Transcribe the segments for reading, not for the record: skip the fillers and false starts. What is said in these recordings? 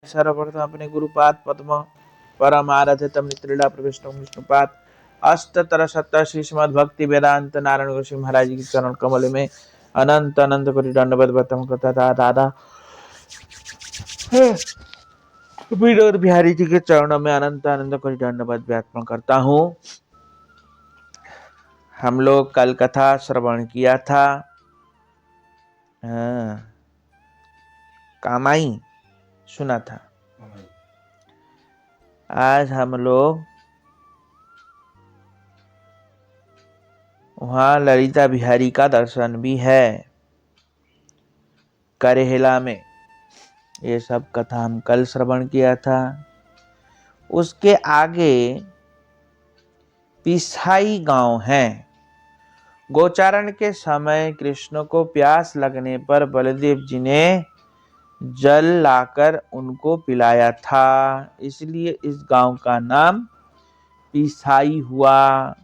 सर्वप्रथम अपने गुरुपाद पद्म परम आराध्यतम नित्रिला प्रविष्टम विष्णुपाद अष्टतर सत्तर श्रीमद भक्ति वेदांत नारायण गुरु श्री महाराज की चरण कमल में अनंत अनंत कोटि दंडवत प्रथम करता था दादा विनोद बिहारी जी के चरणों में अनंत अनंत कोटि दंडवत व्यात्मन करता हूँ। हम लोग कल कथा श्रवण किया था। कामाई सुना था। आज हम लोग वहां ललिता बिहारी का दर्शन भी है करेहला में। ये सब कथा हम कल श्रवण किया था। उसके आगे पिसाई गांव है। गोचारण के समय कृष्ण को प्यास लगने पर बलदेव जी ने जल लाकर उनको पिलाया था, इसलिए इस गांव का नाम पिसाई हुआ।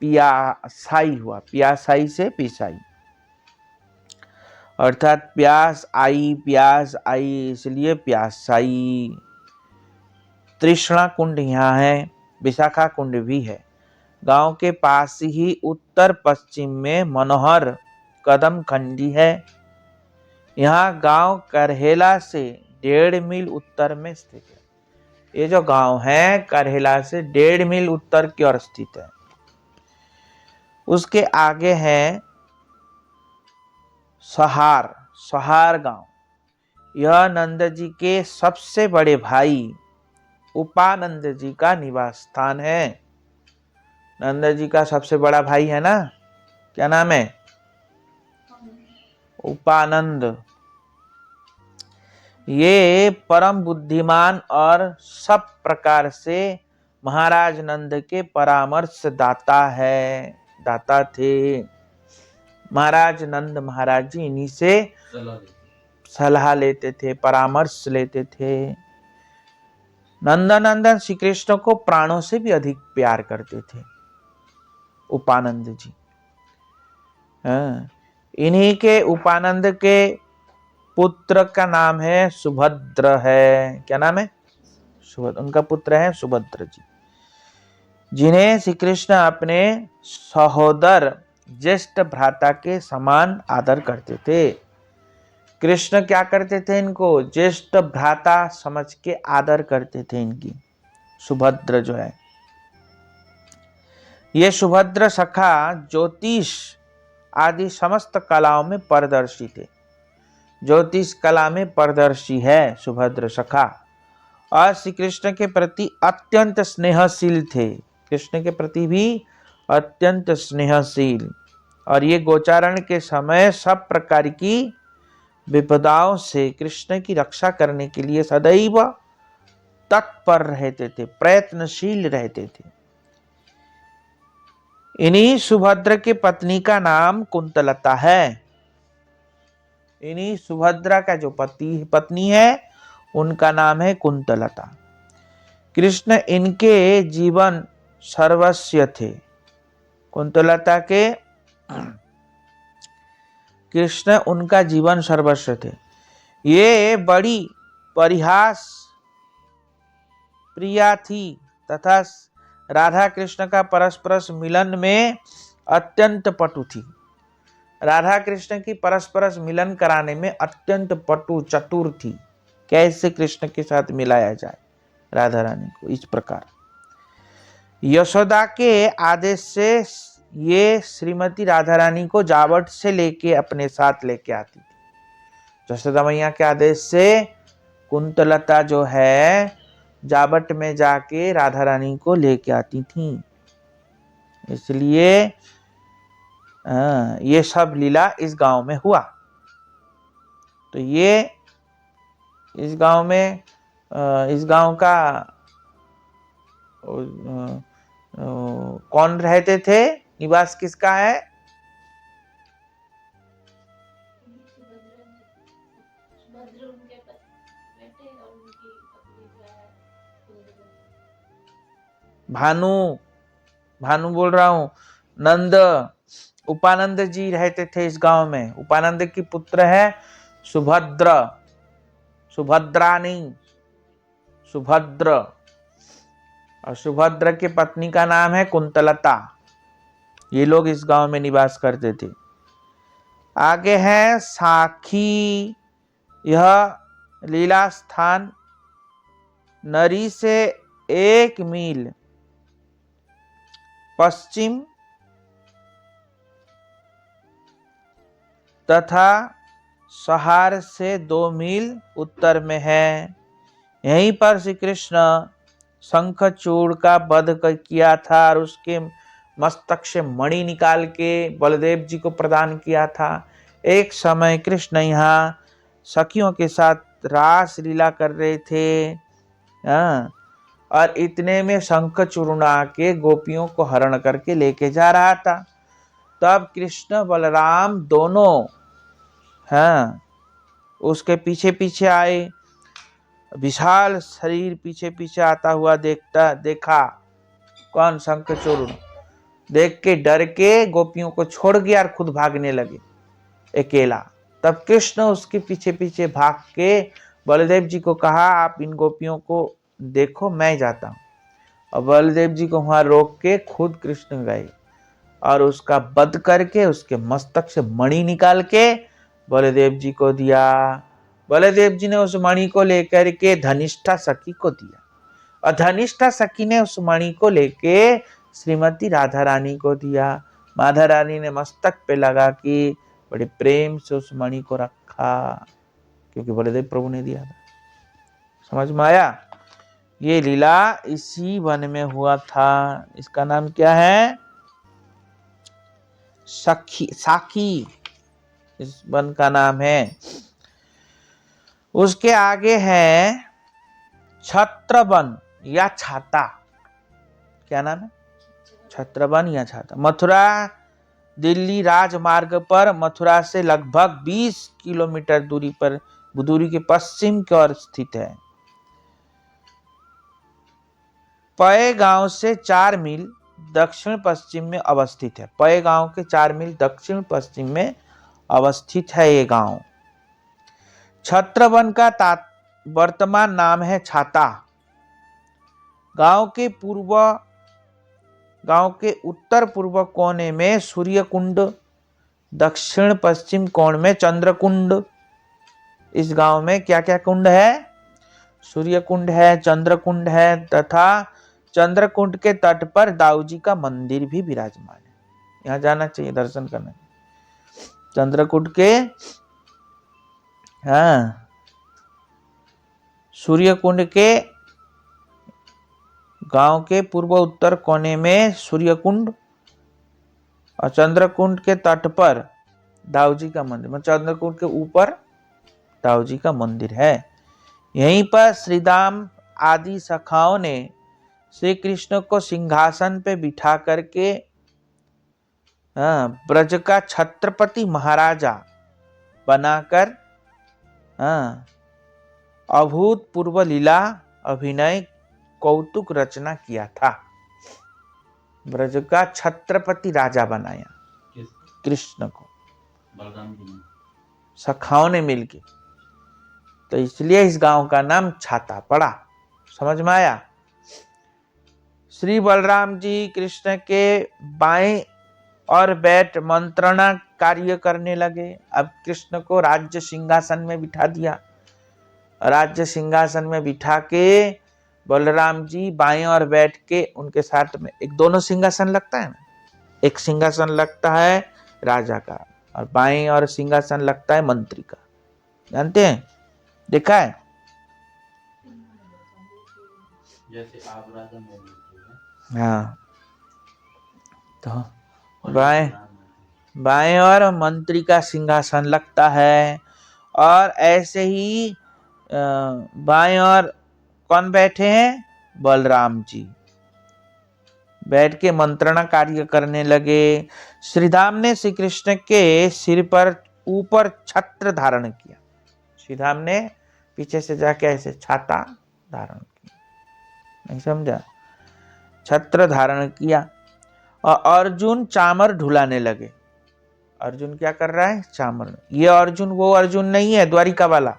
पियासाई हुआ, पियासाई से पिसाई, अर्थात प्यास आई इसलिए प्यासाई। तृष्णा कुंड यहाँ है, विशाखा कुंड भी है। गांव के पास ही उत्तर पश्चिम में मनोहर कदम खंडी है। यहाँ गांव करहेला से 1.5 मील उत्तर में स्थित है। ये जो गांव है करहेला से 1.5 मील उत्तर की ओर स्थित है। उसके आगे है सहार गांव। यह नंद जी के सबसे बड़े भाई उपानंद जी का निवास स्थान है। नंद जी का सबसे बड़ा भाई है ना, क्या नाम है? उपानंद। ये परम बुद्धिमान और सब प्रकार से महाराज नंद के परामर्श दाता थे। महाराज नंद महाराज जी इन्हीं से सलाह लेते थे, परामर्श लेते थे। नंदन श्री कृष्ण को प्राणों से भी अधिक प्यार करते थे उपानंद जी। इन्हीं के उपानंद के पुत्र का नाम है सुभद्र है। क्या नाम है? सुभद्र। उनका पुत्र है सुभद्र जी, जिन्हें श्री कृष्ण अपने सहोदर ज्येष्ठ भ्राता के समान आदर करते थे। कृष्ण क्या करते थे? इनको ज्येष्ठ भ्राता समझ के आदर करते थे। इनकी सुभद्र जो है, ये सुभद्र सखा ज्योतिष आदि समस्त कलाओं में पारदर्शी थे। ज्योतिष कला में पारदर्शी है सुभद्र सखा, और श्री कृष्ण के प्रति अत्यंत स्नेहशील थे। कृष्ण के प्रति भी अत्यंत स्नेहशील। और ये गोचारण के समय सब प्रकार की विपदाओं से कृष्ण की रक्षा करने के लिए सदैव तत्पर रहते थे, प्रयत्नशील रहते थे। इन्हीं सुभद्र की पत्नी का नाम कुंतलता है। इन्हीं सुभद्रा का जो पत्नी है उनका नाम है कुंतलता। कृष्ण इनके जीवन सर्वस्व थे। कुंतलता के कृष्ण उनका जीवन सर्वस्व थे। ये बड़ी परिहास प्रिया थी तथा राधा कृष्ण का परस्पर मिलन में अत्यंत पटु थी। राधा कृष्ण की परस्पर मिलन कराने में अत्यंत पटु चतुर थी। कैसे कृष्ण के साथ मिलाया जाए राधा रानी को, इस प्रकार। यशोदा के आदेश से ये श्रीमती राधा रानी को जावट से लेके अपने साथ लेके आती थी। यशोदा मैया के आदेश से कुंतलता जो है जावट में जाके राधा रानी को लेके आती थी। इसलिए ये सब लीला इस गांव में हुआ। तो ये इस गांव का कौन रहते थे? निवास किसका है? भानु बोल रहा हूं। नंद उपानंद जी रहते थे इस गांव में। उपानंद की पुत्र है सुभद्र। सुभद्रा नहीं, सुभद्र। और सुभद्र की पत्नी का नाम है कुंतलता। ये लोग इस गांव में निवास करते थे। आगे है साखी। यह लीला स्थान नरी से 1 मील पश्चिम तथा सहार से 2 मील उत्तर में है। यहीं पर श्री कृष्ण शंखचूड़ का वध किया था और उसके मस्तक से मणि निकाल के बलदेव जी को प्रदान किया था। एक समय कृष्ण यहाँ सखियों के साथ रास लीला कर रहे थे, और इतने में शंखचूड़ आके गोपियों को हरण करके लेके जा रहा था। तब कृष्ण बलराम दोनों उसके पीछे पीछे आए। विशाल शरीर पीछे पीछे आता हुआ देखा। कौन? शंखचूड़। देख के डर के गोपियों को छोड़ गया और खुद भागने लगे अकेला। तब कृष्ण उसके पीछे पीछे भाग के बलदेव जी को कहा, आप इन गोपियों को देखो, मैं जाता हूं। और बलदेव जी को वहां रोक के खुद कृष्ण गए और उसका वध करके उसके मस्तक से मणि निकाल के बलदेव जी को दिया। बलदेव जी ने उस मणि को लेकर के धनिष्ठा सखी को दिया और धनिष्ठा सखी ने उस मणि को लेके श्रीमती राधा रानी को दिया। माधा रानी ने मस्तक पे लगा के बड़े प्रेम से उस मणि को रखा, क्योंकि बलदेव प्रभु ने दिया था। समझ में आया? ये लीला इसी वन में हुआ था। इसका नाम क्या है? साखी इस वन का नाम है। उसके आगे है छत्रवन या छाता। क्या नाम है? छत्रवन या छाता। मथुरा दिल्ली राजमार्ग पर मथुरा से लगभग 20 किलोमीटर दूरी के पश्चिम की ओर स्थित है। पय गांव से 4 मील दक्षिण पश्चिम में अवस्थित है। पय गांव के 4 मील दक्षिण पश्चिम में अवस्थित है ये गांव। छत्रवन का वर्तमान नाम है छाता। गांव के उत्तर पूर्व कोने में सूर्य कुंड, दक्षिण पश्चिम कोण में चंद्र कुंड। इस गांव में क्या क्या कुंड है? सूर्य कुंड है, चंद्र कुंड है तथा चंद्र कुंड के तट पर दाऊ जी का मंदिर भी विराजमान है। यहाँ जाना चाहिए दर्शन करने। चंद्रकूट के सूर्य कुंड के गांव के पूर्व उत्तर कोने में सूर्य कुंड और चंद्रकुंड के तट पर दाऊ जी का मंदिर, चंद्रकुंड के ऊपर दाऊ जी का मंदिर है। यहीं पर श्रीदाम आदि सखाओं ने श्री कृष्ण को सिंहासन पे बिठा करके ब्रज का छत्रपति महाराजा बनाकर अभूतपूर्व लीला अभिनय कौतुक रचना किया था। ब्रज का छत्रपति राजा बनाया कृष्ण को सखाओं ने मिलके, तो इसलिए इस गांव का नाम छाता पड़ा। समझ में आया? श्री बलराम जी कृष्ण के बाएं और बैठ मंत्रणा कार्य करने लगे। अब कृष्ण को राज्य सिंहासन में बिठा दिया। राज्य सिंहासन में बिठा के बलराम जी बाएं और बैठ के उनके साथ में एक दोनों सिंहासन लगता है ना, एक सिंहासन लगता है राजा का और बाएं और सिंहासन लगता है मंत्री का। जानते हैं? देखा है? जैसे आप राजा में। हाँ, तो बाएं और मंत्री का सिंहासन लगता है। और ऐसे ही बाएं और कौन बैठे हैं? बलराम जी बैठ के मंत्रणा कार्य करने लगे। श्रीधाम ने श्री कृष्ण के सिर पर ऊपर छत्र धारण किया। श्रीधाम ने पीछे से जाके ऐसे छाता धारण किया। नहीं समझा? छत्र धारण किया। और अर्जुन चामर ढुलाने लगे। अर्जुन क्या कर रहा है? चामर। ये अर्जुन वो अर्जुन नहीं है द्वारिका वाला,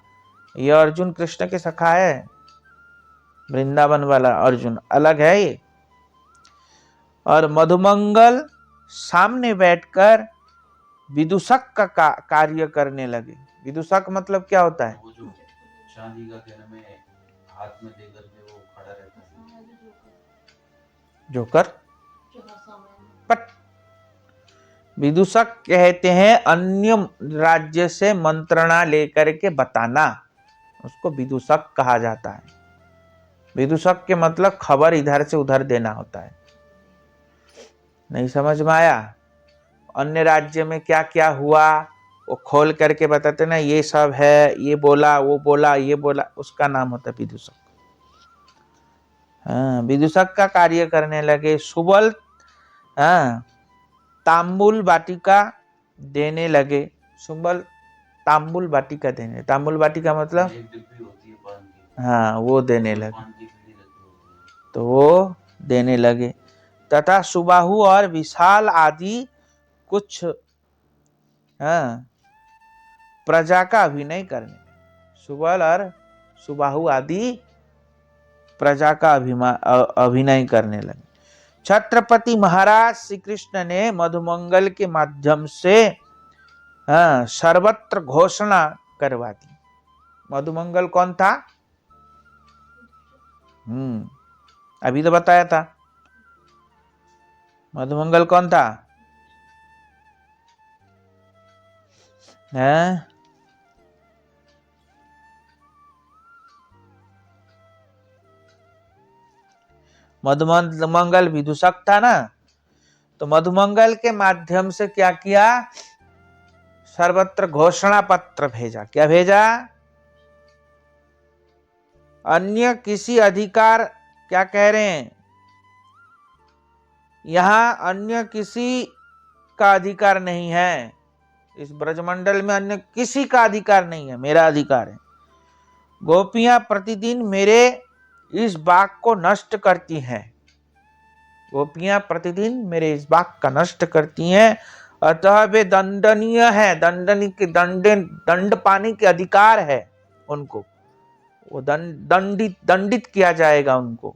ये अर्जुन कृष्ण के सखा है, वृंदावन वाला अर्जुन अलग है ये। और मधुमंगल सामने बैठकर विदूषक का कार्य करने लगे। विदूषक मतलब क्या होता है? वो जो चांदी का घेरा में हाथ में लेकर के वो खड़ा रहता है, जोकर। पट। विदूषक कहते हैं अन्य राज्य से मंत्रणा लेकर के बताना, उसको विदूषक कहा जाता है। विदूषक के मतलब खबर इधर से उधर देना होता है। नहीं समझ में आया? अन्य राज्य में क्या क्या हुआ वो खोल करके बताते ना, ये सब है, ये बोला, वो बोला, ये बोला, उसका नाम होता है विदूषक। हाँ, विदूषक का कार्य करने लगे। सुबल तांबुल बाटिका देने लगे। सुबल तांबुल बाटिका देने, तांबुल बाटिका मतलब एक डिब्बी होती है पान की, हाँ वो देने लगे, पान की बीड़ी रखी होती है, तो वो देने लगे। तथा सुबाहु और विशाल आदि कुछ प्रजा का अभिनय करने, सुबल और सुबाहु आदि प्रजा का अभिनय करने लगे। छत्रपति महाराज श्री कृष्ण ने मधुमंगल के माध्यम से सर्वत्र घोषणा करवा दी। मधुमंगल कौन था? अभी तो बताया था। मधुमंगल कौन था? मधुमंगल विदूषक था ना, तो मधुमंगल के माध्यम से क्या किया? सर्वत्र घोषणा पत्र भेजा। क्या भेजा? अन्य किसी अधिकार, क्या कह रहे हैं यहां? अन्य किसी का अधिकार नहीं है इस ब्रजमंडल में, अन्य किसी का अधिकार नहीं है, मेरा अधिकार है। गोपियां प्रतिदिन मेरे इस बाग को नष्ट करती हैं। गोपियां प्रतिदिन मेरे इस बाग का नष्ट करती हैं, अतः वे दंडनीय है। दंड पाने के अधिकार है उनको, वो दंडित किया जाएगा उनको।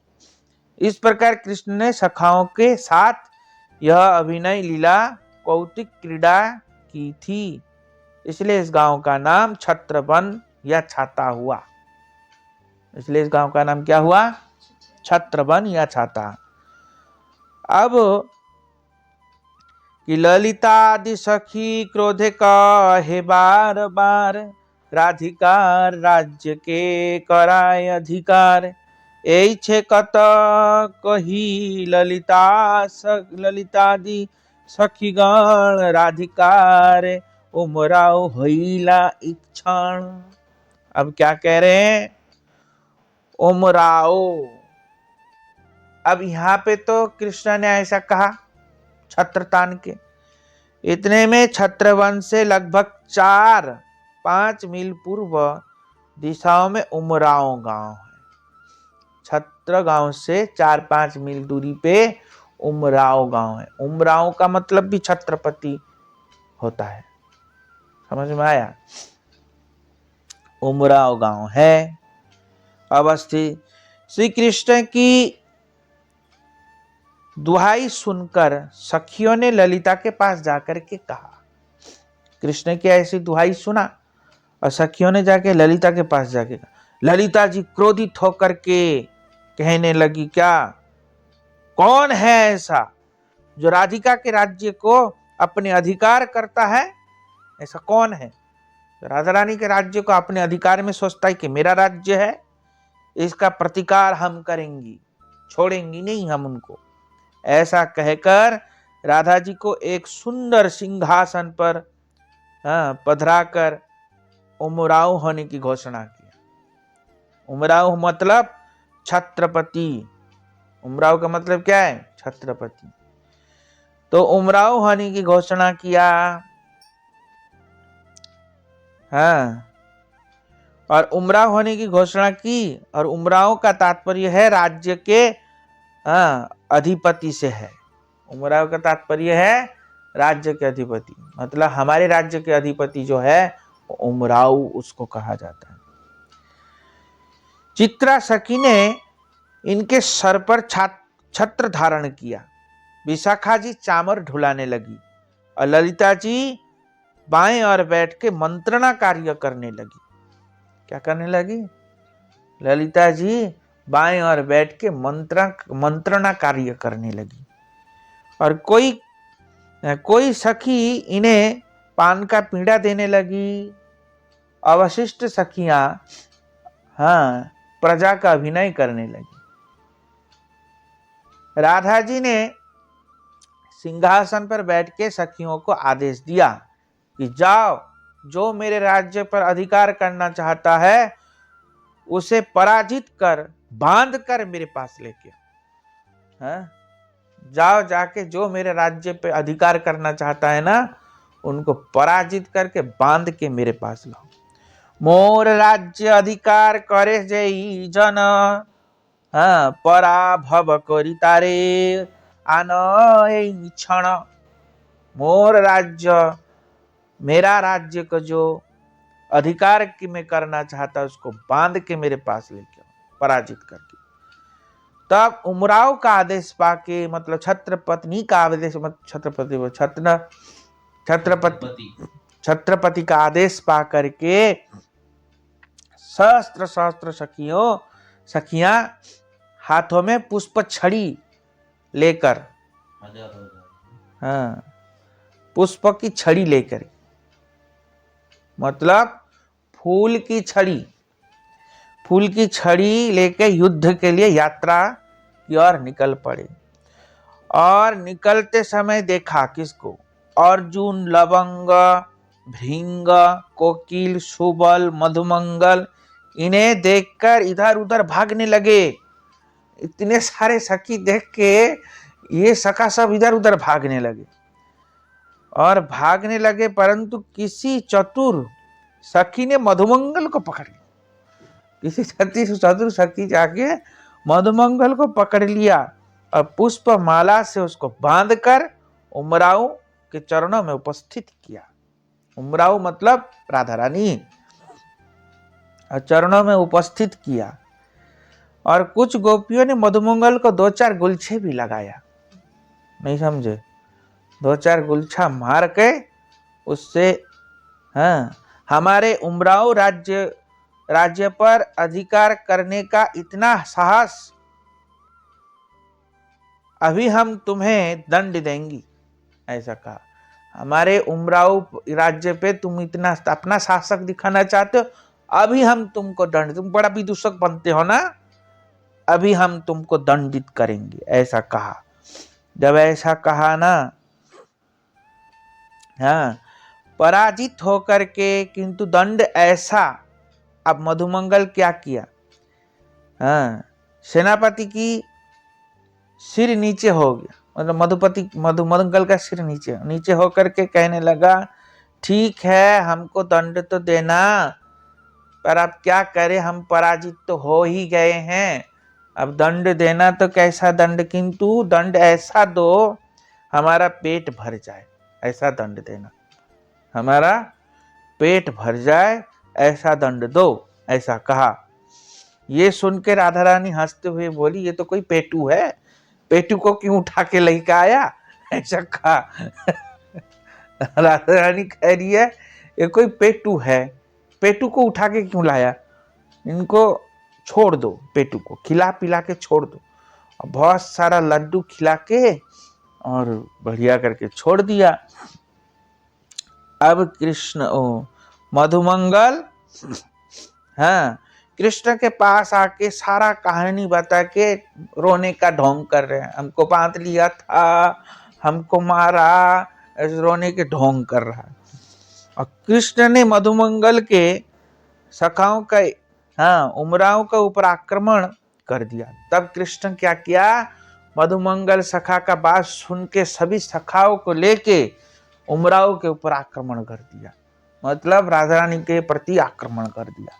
इस प्रकार कृष्ण ने सखाओं के साथ यह अभिनय लीला कौतिक क्रीड़ा की थी, इसलिए इस गांव का नाम छत्रवन या छाता हुआ। इसलिए इस गांव का नाम क्या हुआ? छत्रवन या छाता। अब कि ललिता आदि सखी क्रोधे कहे बार बार, राधिकार राज्य के कराय अधिकार। एई छे कत कही ललितादि सखीगण, राधिकार उमराव होइला इच्छण। अब क्या कह रहे हैं? उमराव। अब यहां पे तो कृष्ण ने ऐसा कहा छत्रतान के। इतने में छत्रवन से लगभग 4-5 मील पूर्व दिशाओं में उमराव गांव है। छत्र गांव से 4-5 मील दूरी पे उमराव गांव है। उमराव का मतलब भी छत्रपति होता है। समझ में आया? उमराव गांव है अवस्थित। श्री कृष्ण की दुहाई सुनकर सखियों ने ललिता के पास जाकर के कहा। कृष्ण की ऐसी दुहाई सुना और सखियों ने जाके ललिता के पास जाके कहा। ललिता जी क्रोधित होकर के कहने लगी, क्या कौन है ऐसा जो राधिका के राज्य को अपने अधिकार करता है? ऐसा कौन है राधा रानी के राज्य को अपने अधिकार में सोचता है कि मेरा राज्य है, इसका प्रतिकार हम करेंगी, छोड़ेंगी नहीं हम उनको। ऐसा कहकर राधा जी को एक सुंदर सिंहासन पर पधराकर उमराव होने की घोषणा की। उमराव मतलब छत्रपति। उमराव का मतलब क्या है? छत्रपति। तो उमराव होने की घोषणा किया। और उमराव होने की घोषणा की, और उमराव का तात्पर्य है राज्य के अधिपति से है। उमराव का तात्पर्य है राज्य के अधिपति, मतलब हमारे राज्य के अधिपति जो है उमराव उसको कहा जाता है। चित्रा सखी ने इनके सर पर छत्र धारण किया। विशाखा जी चामर ढुलाने लगी और ललिता जी बाएं और बैठ के मंत्रणा कार्य करने लगी। क्या करने लगी? ललिता जी बाएं और बैठ के मंत्रणा कार्य करने लगी। और कोई सखी इन्हें पान का पीड़ा देने लगी। अवशिष्ट सखियां प्रजा का अभिनय करने लगी। राधा जी ने सिंहासन पर बैठ के सखियों को आदेश दिया कि जाओ, जो मेरे राज्य पर अधिकार करना चाहता है उसे पराजित कर बांध कर मेरे पास लेके जाओ, जाके जो मेरे राज्य पे अधिकार करना चाहता है ना, उनको पराजित करके बांध के मेरे पास लाओ। मोर राज्य अधिकार करे जई जन, पराभव करी तारे आन क्षण। मोर राज्य, मेरा राज्य को जो अधिकार की मैं करना चाहता उसको बांध के मेरे पास लेके आओ, पराजित करके। तब उमराव का आदेश पाके, मतलब छत्रपत्नी का आदेश, छत्रपति का आदेश पा करके सहस्त्र सखियां हाथों में पुष्प छड़ी लेकर, पुष्प की छड़ी लेकर, मतलब फूल की छड़ी लेके युद्ध के लिए यात्रा की ओर निकल पड़े। और निकलते समय देखा किसको? अर्जुन, लवंग, भृंग, कोकिल, सुबल, मधुमंगल, इन्हें देखकर इधर उधर भागने लगे। इतने सारे सखी देख के ये सखा सब इधर उधर भागने लगे, परंतु किसी चतुर सखी ने मधुमंगल को पकड़ लिया। किसी चतुर सखी जाके मधुमंगल को पकड़ लिया और पुष्प माला से उसको बांधकर उमराव के चरणों में उपस्थित किया। उमराव मतलब राधा रानी, चरणों में उपस्थित किया। और कुछ गोपियों ने मधुमंगल को 2-4 गुलछे भी लगाया। नहीं समझे? 2-4 गुलछा मार के उससे हमारे उमराव राज्य पर अधिकार करने का इतना साहस, अभी हम तुम्हें दंड देंगी, ऐसा कहा। हमारे उमराव राज्य पे तुम इतना अपना शासक दिखाना चाहते हो, अभी हम तुमको दंड, तुम बड़ा विदूषक बनते हो ना, अभी हम तुमको दंडित करेंगे, ऐसा कहा। जब ऐसा कहा ना, पराजित होकर के, किंतु दंड ऐसा। अब मधुमंगल क्या किया? सेनापति की सिर नीचे हो गया, मतलब मधुमंगल का सिर नीचे होकर के कहने लगा, ठीक है, हमको दंड तो देना, पर अब क्या करें, हम पराजित तो हो ही गए हैं, अब दंड देना तो कैसा दंड, किंतु दंड ऐसा दो हमारा पेट भर जाए, ऐसा दंड देना, हमारा पेट भर जाए, ऐसा दंड दो, ऐसा कहा। ये सुन के राधा रानी हंसते हुए बोली, ये तो कोई पेटू है, पेटू को क्यों उठा के लेके आया, ऐसा कहा। राधा रानी कह रही है, ये कोई पेटू है, पेटू को उठा के क्यों लाया, इनको छोड़ दो, पेटू को खिला पिला के छोड़ दो। बहुत सारा लड्डू खिला के और बढ़िया करके छोड़ दिया। अब मधुमंगल कृष्ण के पास आके सारा कहानी बता के रोने का ढोंग कर रहे हैं, हमको बांध लिया था, हमको मारा, रोने के ढोंग कर रहा है। और कृष्ण ने मधुमंगल के सखाओं का उमराव के ऊपर आक्रमण कर दिया। तब कृष्ण क्या किया, मधुमंगल सखा का बात सुन के सभी सखाओं को लेके उमराव के ऊपर आक्रमण कर दिया, मतलब राधा रानी के प्रति आक्रमण कर दिया।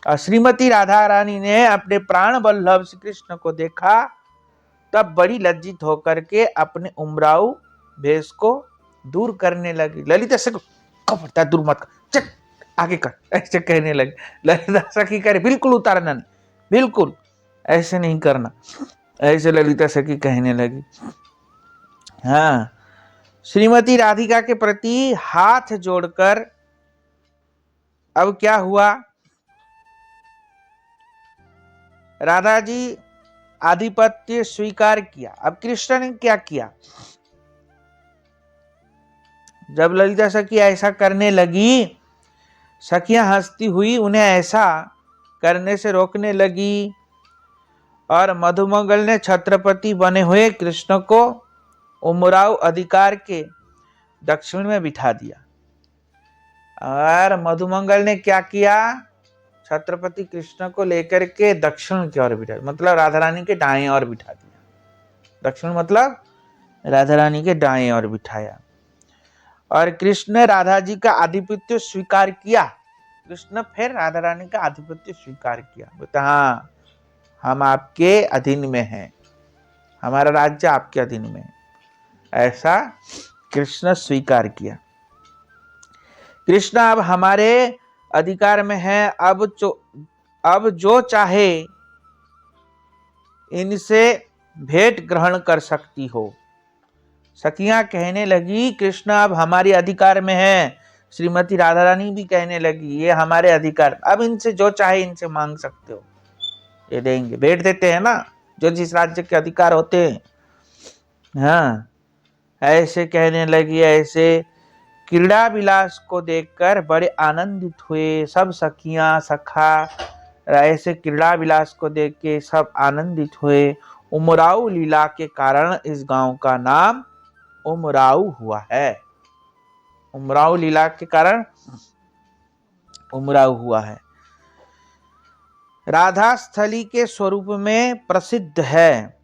और श्रीमती राधा रानी ने अपने प्राण वल्लभ श्री कृष्ण को देखा, तब बड़ी लज्जित होकर के अपने उमराव भेष को दूर करने लगी। ललिता से खबरदार दूर मत कर, चल आगे कर, ऐसे कहने लगे। ललिता सखी करे बिल्कुल उतारना नहीं, बिल्कुल ऐसे नहीं करना। ऐसे ललिता सखी कहने लगी। हाँ, श्रीमती राधिका के प्रति हाथ जोड़कर अब क्या हुआ, राधा जी आधिपत्य स्वीकार किया। अब कृष्ण ने क्या किया, जब ललिता सखी ऐसा करने लगी, सखियां हंसती हुई उन्हें ऐसा करने से रोकने लगी और मधुमंगल ने छत्रपति बने हुए कृष्ण को उमराव अधिकार के दक्षिण में बिठा दिया। और मधुमंगल ने क्या किया, छत्रपति कृष्ण को लेकर के दक्षिण की ओर बिठा, मतलब राधा रानी के दाएं ओर बिठा दिया। दक्षिण मतलब राधा रानी के दाएं ओर बिठाया। और कृष्ण ने राधा जी का आधिपत्य स्वीकार किया। कृष्ण फिर राधा रानी का आधिपत्य स्वीकार किया, बोलता हाँ हम आपके अधीन में हैं, हमारा राज्य आपके अधीन में है, ऐसा कृष्ण स्वीकार किया। कृष्ण अब हमारे अधिकार में है, अब जो चाहे इनसे भेंट ग्रहण कर सकती हो। सखियां कहने लगी कृष्ण अब हमारे अधिकार में है। श्रीमती राधा रानी भी कहने लगी ये हमारे अधिकार, अब इनसे जो चाहे इनसे मांग सकते हो, ये देंगे, भेंट देते हैं ना जो जिस राज्य के अधिकार होते हैं। हाँ, ऐसे कहने लगी। ऐसे क्रीड़ा विलास को देखकर बड़े आनंदित हुए सब सखियां सखा। ऐसे क्रीड़ा विलास को देख के सब आनंदित हुए। उमराव लीला के कारण इस गांव का नाम उमराव हुआ है। उमराव लीला के कारण उमराव हुआ है। राधा स्थली के स्वरूप में प्रसिद्ध है।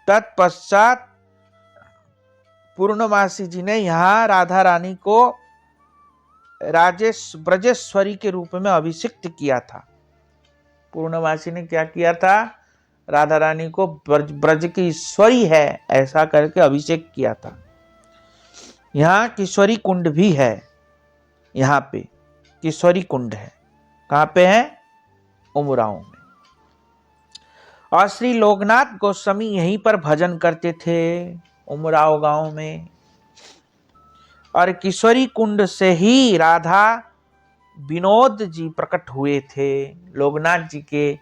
तत्पश्चात पूर्णमासी जी ने यहाँ राधा रानी को ब्रजेश्वरी के रूप में अभिषिक्त किया था। पूर्णमासी ने क्या किया था, राधा रानी को ब्रज की ईश्वरी है ऐसा करके अभिषेक किया था। यहाँ किशोरी कुंड भी है, यहाँ पे किशोरी कुंड है। कहाँ पे है, उमराव में। और श्री लोकनाथ गोस्वामी यहीं पर भजन करते थे, उमराव गांव में। और किशोरी कुंड से ही राधा विनोद जी प्रकट हुए थे। लोकनाथ जी के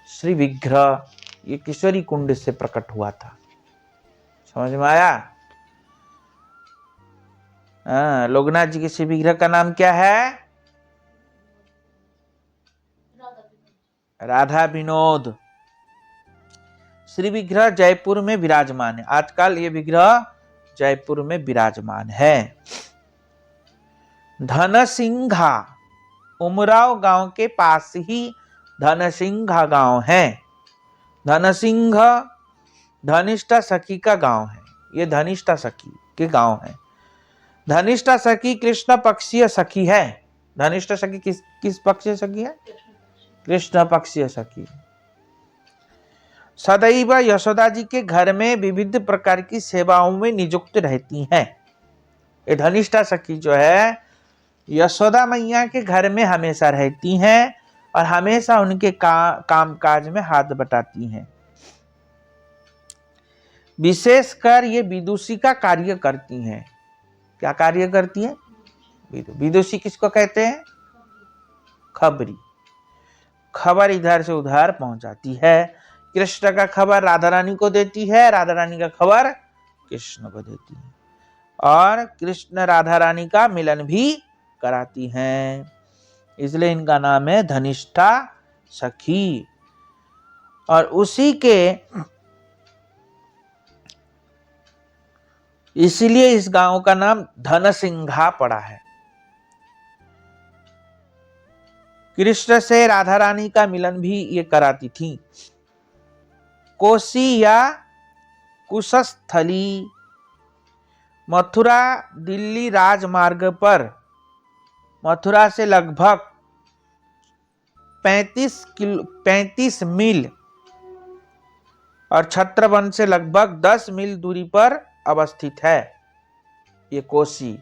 श्री विग्रह ये किशोरी कुंड से प्रकट हुआ था। समझ में आया? लोकनाथ जी के श्री विग्रह का नाम क्या है, राधा विनोद। श्री विग्रह जयपुर में विराजमान है। आजकल ये विग्रह जयपुर में विराजमान है। धनसिंघा, उमराव गांव के पास ही धनसिंघा गांव है। धनसिंह धनिष्ठा सखी का गांव है। ये धनिष्ठा सखी के गांव है। धनिष्ठा सखी कृष्ण पक्षीय सखी है। धनिष्ठा सखी किस पक्षीय सखी है, कृष्ण पक्षीय सखी। सदैव यशोदा जी के घर में विविध प्रकार की सेवाओं में नियुक्त रहती हैं। ये धनिष्ठा सखी जो है यशोदा मैया के घर में हमेशा रहती हैं और हमेशा उनके काम काज में हाथ बटाती हैं। विशेषकर ये विदुषी का कार्य करती हैं। क्या कार्य करती हैं, विदुषी किसको कहते हैं, खबरी। खबर इधर से उधर पहुंचाती है। कृष्ण का खबर राधा रानी को देती है, राधा रानी का खबर कृष्ण को देती है। और कृष्ण राधा रानी का मिलन भी कराती हैं। इसलिए इनका नाम है धनिष्ठा सखी। और उसी के इसीलिए इस गांव का नाम धनसिंघा पड़ा है। कृष्ण से राधा रानी का मिलन भी ये कराती थी। कोसी या कुशस्थली मथुरा दिल्ली राजमार्ग पर मथुरा से लगभग 35 मील और छत्रवन से लगभग 10 मील दूरी पर अवस्थित है ये कोसी।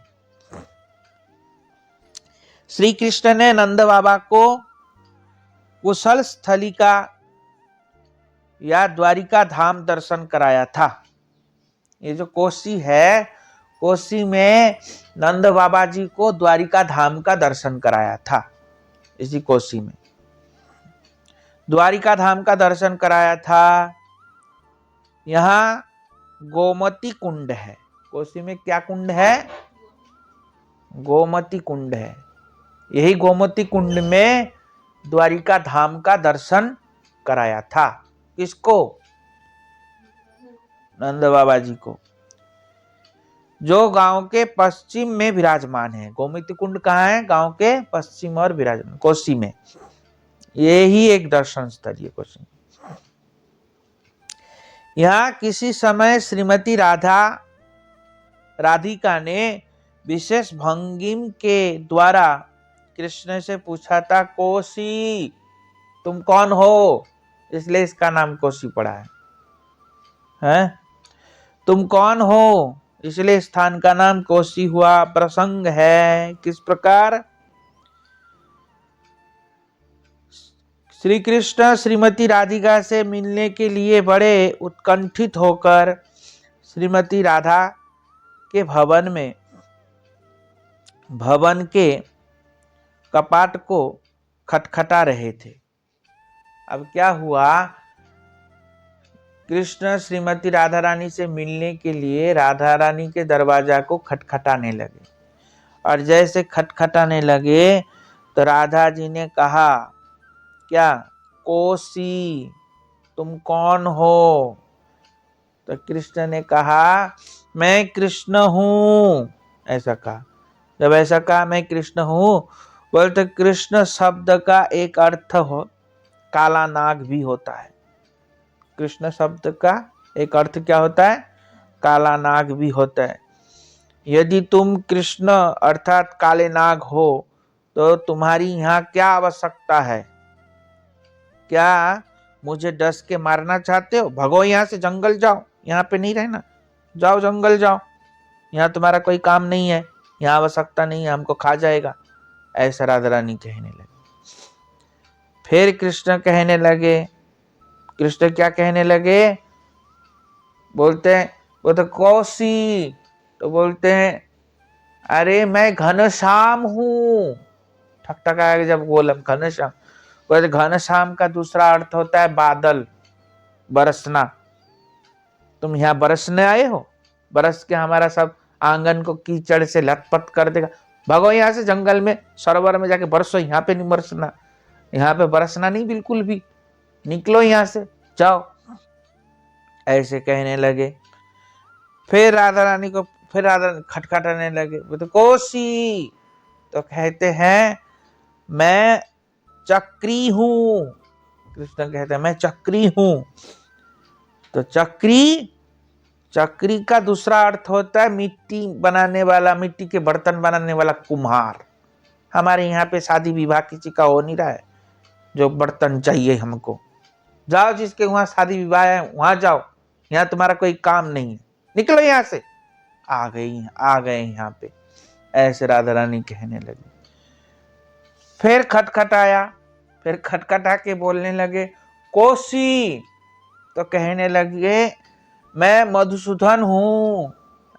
श्री कृष्ण ने नंद बाबा को कुशल स्थली का या द्वारिका धाम दर्शन कराया था। ये जो कोसी है, कोसी में नंद बाबा जी को द्वारिका धाम का दर्शन कराया था। इसी कोसी में द्वारिका धाम का दर्शन कराया था। यहाँ गोमती कुंड है। कोसी में क्या कुंड है? गोमती कुंड है। यही गोमती कुंड में द्वारिका धाम का दर्शन कराया था। किसको? नंद बाबा जी को, जो गांव के पश्चिम में विराजमान है। गोमती कुंड कहाँ है? गांव के पश्चिम और विराजमान, कोसी में। यही एक दर्शन स्थल है कोसी। यहाँ किसी समय श्रीमती राधिका ने विशेष भंगिम के द्वारा कृष्ण से पूछा था, कोसी तुम कौन हो? इसलिए इसका नाम कोसी पड़ा है? तुम कौन हो? इसलिए स्थान का नाम कोसी हुआ। प्रसंग है किस प्रकार? श्री कृष्ण श्रीमती राधिका से मिलने के लिए बड़े उत्कंठित होकर श्रीमती राधा के भवन के कपाट को खटखटा रहे थे। अब क्या हुआ? कृष्ण श्रीमती राधा रानी से मिलने के लिए राधा रानी के दरवाजा को खटखटाने लगे, और जैसे खटखटाने लगे तो राधा जी ने कहा, क्या? कोसी तुम कौन हो? तो कृष्ण ने कहा, मैं कृष्ण हूं। ऐसा कहा। जब ऐसा कहा, मैं कृष्ण हूं, बोलते कृष्ण शब्द का एक अर्थ हो काला नाग भी होता है। कृष्ण शब्द का एक अर्थ क्या होता है? काला नाग भी होता है। यदि तुम कृष्ण अर्थात काले नाग हो तो तुम्हारी यहाँ क्या आवश्यकता है? क्या मुझे डस के मारना चाहते हो? भगो यहाँ से, जंगल जाओ, यहाँ पे नहीं रहना, जाओ जंगल जाओ, यहाँ तुम्हारा कोई काम नहीं है, यहाँ आवश्यकता नहीं है, हमको खा जाएगा। ऐसा राधा रानी कहने लगे। फिर कृष्ण कहने लगे, कृष्ण क्या कहने लगे? बोलते हैं, वो तो कोसी, तो बोलते हैं, अरे मैं घनश्याम हूं। ठकठका के जब बोला घनश्याम, बोलते घनश्याम का दूसरा अर्थ होता है बादल, बरसना। तुम यहाँ बरसने आए हो? बरस के हमारा सब आंगन को कीचड़ से लथपथ कर देगा। भागो यहाँ से, जंगल में सरोवर में जाके बरसो, यहाँ पे नहीं बरसना, यहाँ पे बरसना नहीं बिल्कुल भी, निकलो यहाँ से, जाओ। ऐसे कहने लगे। फिर राधा रानी खटखटाने लगे, वो तो कोसी, तो कहते हैं मैं चक्री हूं। कृष्ण कहते हैं मैं चक्री हूं। तो चक्री का दूसरा अर्थ होता है मिट्टी बनाने वाला, मिट्टी के बर्तन बनाने वाला कुम्हार। हमारे यहाँ पे शादी विवाह किसी का हो नहीं रहा है, जो बर्तन चाहिए हमको, जाओ जिसके वहां शादी विवाह है वहां जाओ, यहाँ तुम्हारा कोई काम नहीं है, निकलो यहाँ से। आ गए यहाँ पे। ऐसे राधा रानी कहने लगी। फिर खटखटाया, फिर खटखटा के बोलने लगे, कोसी, तो कहने लगे मैं मधुसूदन हूं।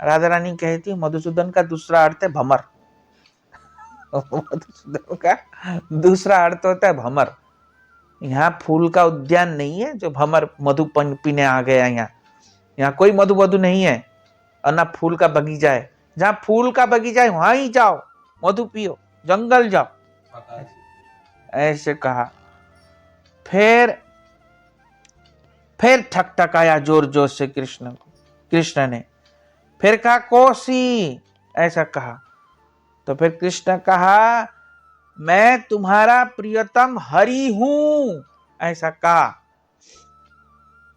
राधा रानी कहती है मधुसूदन का दूसरा अर्थ है भमर। मधुसूदन का दूसरा अर्थ होता है भमर। यहाँ फूल का उद्यान नहीं है जो भमर मधु पीने आ गया। यहाँ कोई मधु नहीं है, और ना फूल का बगीचा है। जहाँ फूल का बगीचा है वहां ही जाओ, मधु पियो, जंगल जाओ। ऐसे कहा। फिर ठकठकाया जोर जोर से कृष्ण ने। फिर कहा कोसी, ऐसा कहा। तो फिर कृष्ण कहा मैं तुम्हारा प्रियतम हरि हूं, ऐसा कहा।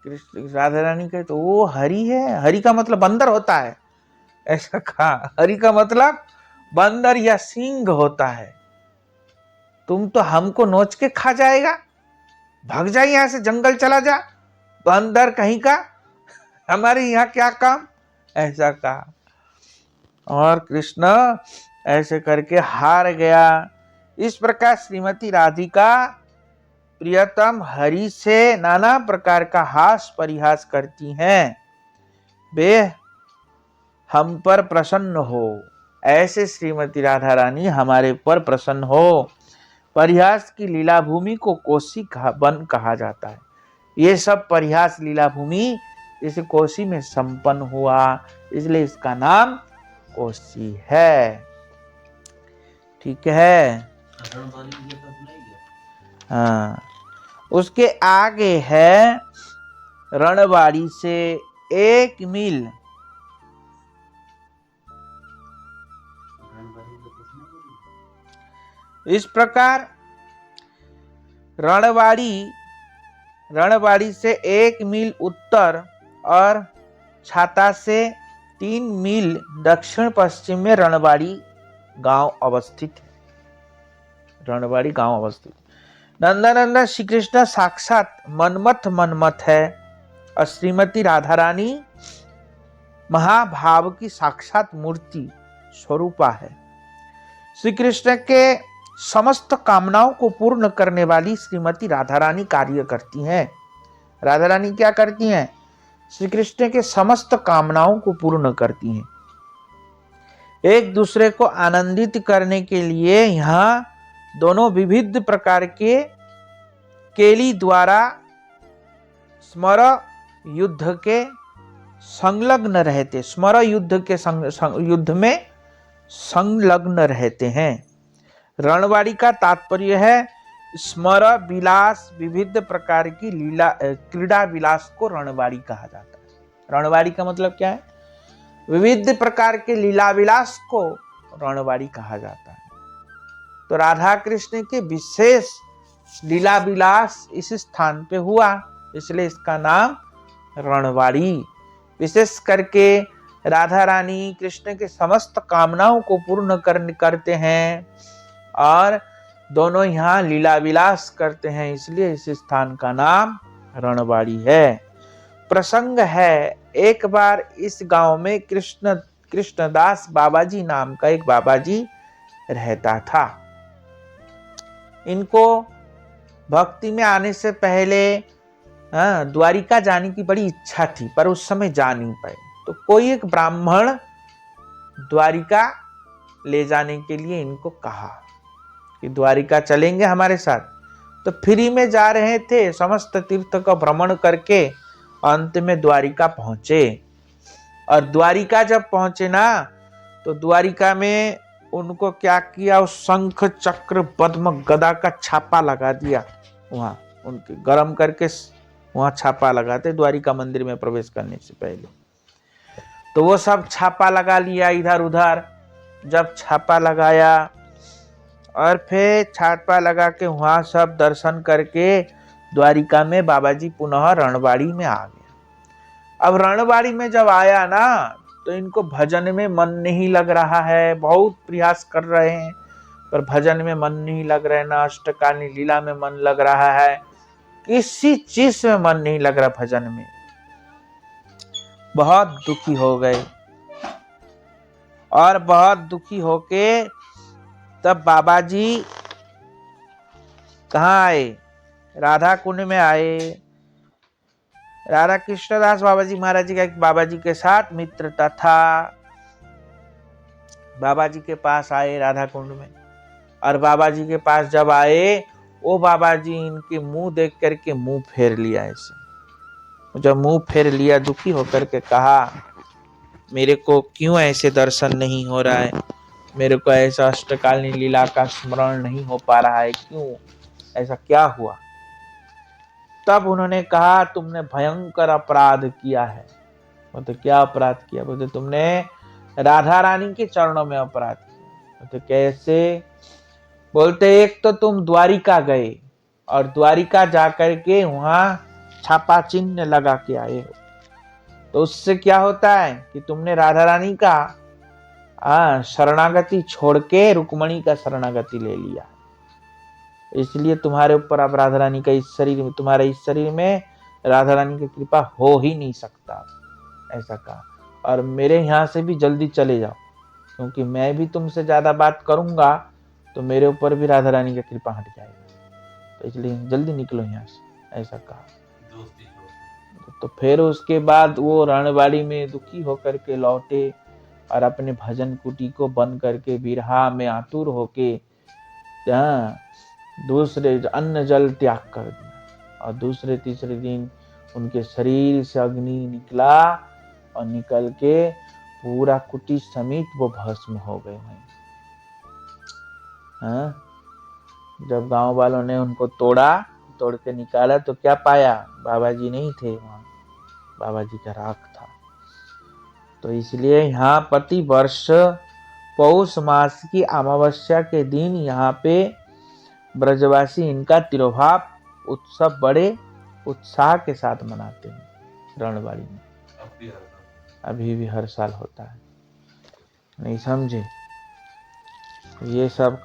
कृष्ण राधा रानी कहे तो वो हरि है? हरि का मतलब बंदर होता है, ऐसा कहा। हरि का मतलब बंदर या सिंह होता है। तुम तो हमको नोच के खा जाएगा, भाग जा यहां से, जंगल चला जा, बंदर कहीं का, हमारे यहाँ क्या काम, ऐसा कहा। और कृष्ण ऐसे करके हार गया। इस प्रकार श्रीमती राधिका प्रियतम हरि से नाना प्रकार का हास परिहास करती हैं, वे हम पर प्रसन्न हो। ऐसे श्रीमती राधा रानी हमारे पर प्रसन्न हो। परिहास की लीला भूमि को कोसी वन कहा जाता है। ये सब परिहास लीला भूमि इस कोसी में संपन्न हुआ, इसलिए इसका नाम कोसी है। ठीक है। रणबाली ये सब नहीं है। हाँ, उसके आगे है रणबाड़ी से 1 मील। रणबाली तो कुछ नहीं बोली। इस प्रकार रणबाड़ी से 1 मील उत्तर और छाता से 3 मील दक्षिण पश्चिम में रणबाड़ी गांव अवस्थित है। रणबाड़ी गांव अवस्थित। नंदनंदन श्री कृष्ण साक्षात मनमथ है और श्रीमती राधा रानी महाभाव की साक्षात मूर्ति स्वरूपा है। श्री कृष्ण के समस्त कामनाओं को पूर्ण करने वाली श्रीमती राधा रानी कार्य करती हैं। राधा रानी क्या करती हैं? श्री कृष्ण के समस्त कामनाओं को पूर्ण करती हैं। एक दूसरे को आनंदित करने के लिए यहाँ दोनों विविध प्रकार के केली द्वारा स्मर युद्ध के संलग्न रहते, स्मर युद्ध के युद्ध में संलग्न रहते हैं। रणबाड़ी का तात्पर्य है स्मर विलास, विविध प्रकार की लीला क्रीड़ा विलास को रणबाड़ी कहा जाता है। रणबाड़ी का मतलब क्या है? विविध प्रकार के लीला विलास को रणबाड़ी कहा जाता है। तो राधा कृष्ण के विशेष लीला विलास इस स्थान पे हुआ, इसलिए इसका नाम रणबाड़ी। विशेष करके राधा रानी कृष्ण के समस्त कामनाओं को पूर्ण करते हैं और दोनों यहाँ लीला विलास करते हैं, इसलिए इस स्थान का नाम रणबाड़ी है। प्रसंग है, एक बार इस गांव में कृष्णदास बाबाजी नाम का एक बाबाजी रहता था। इनको भक्ति में आने से पहले द्वारिका जाने की बड़ी इच्छा थी, पर उस समय जा नहीं पाए। तो कोई एक ब्राह्मण द्वारिका ले जाने के लिए इनको कहा कि द्वारिका चलेंगे हमारे साथ। तो फ्री में जा रहे थे, समस्त तीर्थ का भ्रमण करके अंत में द्वारिका पहुंचे। और द्वारिका जब पहुंचे ना, तो द्वारिका में उनको क्या किया, उस शंख चक्र पद्म गदा का छापा लगा दिया। वहां उनके गरम करके वहां छापा लगाते द्वारिका मंदिर में प्रवेश करने से पहले। तो वो सब छापा लगा लिया इधर उधर। जब छापा लगाया और फिर छापा लगा के वहां सब दर्शन करके द्वारिका में बाबाजी पुनः रणबाड़ी में आ गए। अब रणबाड़ी में जब आया ना, तो इनको भजन में मन नहीं लग रहा है। बहुत प्रयास कर रहे हैं पर भजन में मन नहीं लग रहा है, ना अष्टकालीन लीला में मन लग रहा है, किसी चीज में मन नहीं लग रहा भजन में। बहुत दुखी हो गए और बहुत दुखी होके तब बाबाजी कहाँ आए? राधा कुंड में आए। राधा कृष्णदास बाबाजी महाराज जी का एक बाबाजी के साथ मित्रता था। बाबाजी के पास आए राधा कुंड में, और बाबाजी के पास जब आए, वो बाबाजी इनके मुंह देख करके मुंह फेर लिया। ऐसे जब मुंह फेर लिया, दुखी होकर के कहा, मेरे को क्यों ऐसे दर्शन नहीं हो रहा है? मेरे को ऐसा अष्टकालीन लीला का स्मरण नहीं हो पा रहा है, क्यों? ऐसा क्या हुआ? तब उन्होंने कहा, तुमने भयंकर अपराध किया है। बोलते क्या अपराध किया? बोलते तुमने राधा रानी के चरणों में अपराध किया। बोलते कैसे? बोलते एक तो तुम द्वारिका गए और द्वारिका जाकर के वहां छापा चिन्ह लगा के आए हो, तो उससे क्या होता है कि तुमने राधा रानी का शरणागति छोड़ के रुक्मणी का शरणागति ले लिया, इसलिए तुम्हारे ऊपर अब राधा रानी का इस शरीर में, तुम्हारे इस शरीर में राधा रानी की कृपा हो ही नहीं सकता। ऐसा कहा, और मेरे यहाँ से भी जल्दी चले जाओ, क्योंकि मैं भी तुमसे ज्यादा बात करूंगा तो मेरे ऊपर भी राधा रानी की कृपा हट जाएगी। तो इसलिए जल्दी निकलो यहाँ से, ऐसा कहा। दोस्ती छोड़। तो फिर उसके बाद वो रणबाड़ी में दुखी होकर के लौटे और अपने भजन कुटी को बंद करके बिरहा में आतुर होके दूसरे अन्न जल त्याग कर दिया। और दूसरे तीसरे दिन उनके शरीर से अग्नि निकला और निकल के पूरा कुटी समेत वो भस्म हो गए हैं। जब गांव वालों ने उनको तोड़ के निकाला तो क्या पाया, बाबा जी नहीं थे वहां, बाबा जी का राख था। तो इसलिए यहाँ प्रति वर्ष पौष मास की अमावस्या के दिन यहाँ पे ब्रजवासी इनका तिरोभाव उत्सव बड़े उत्साह के साथ मनाते हैं रणबाड़ी में। अभी भी हर साल होता है। नहीं समझे? ये सब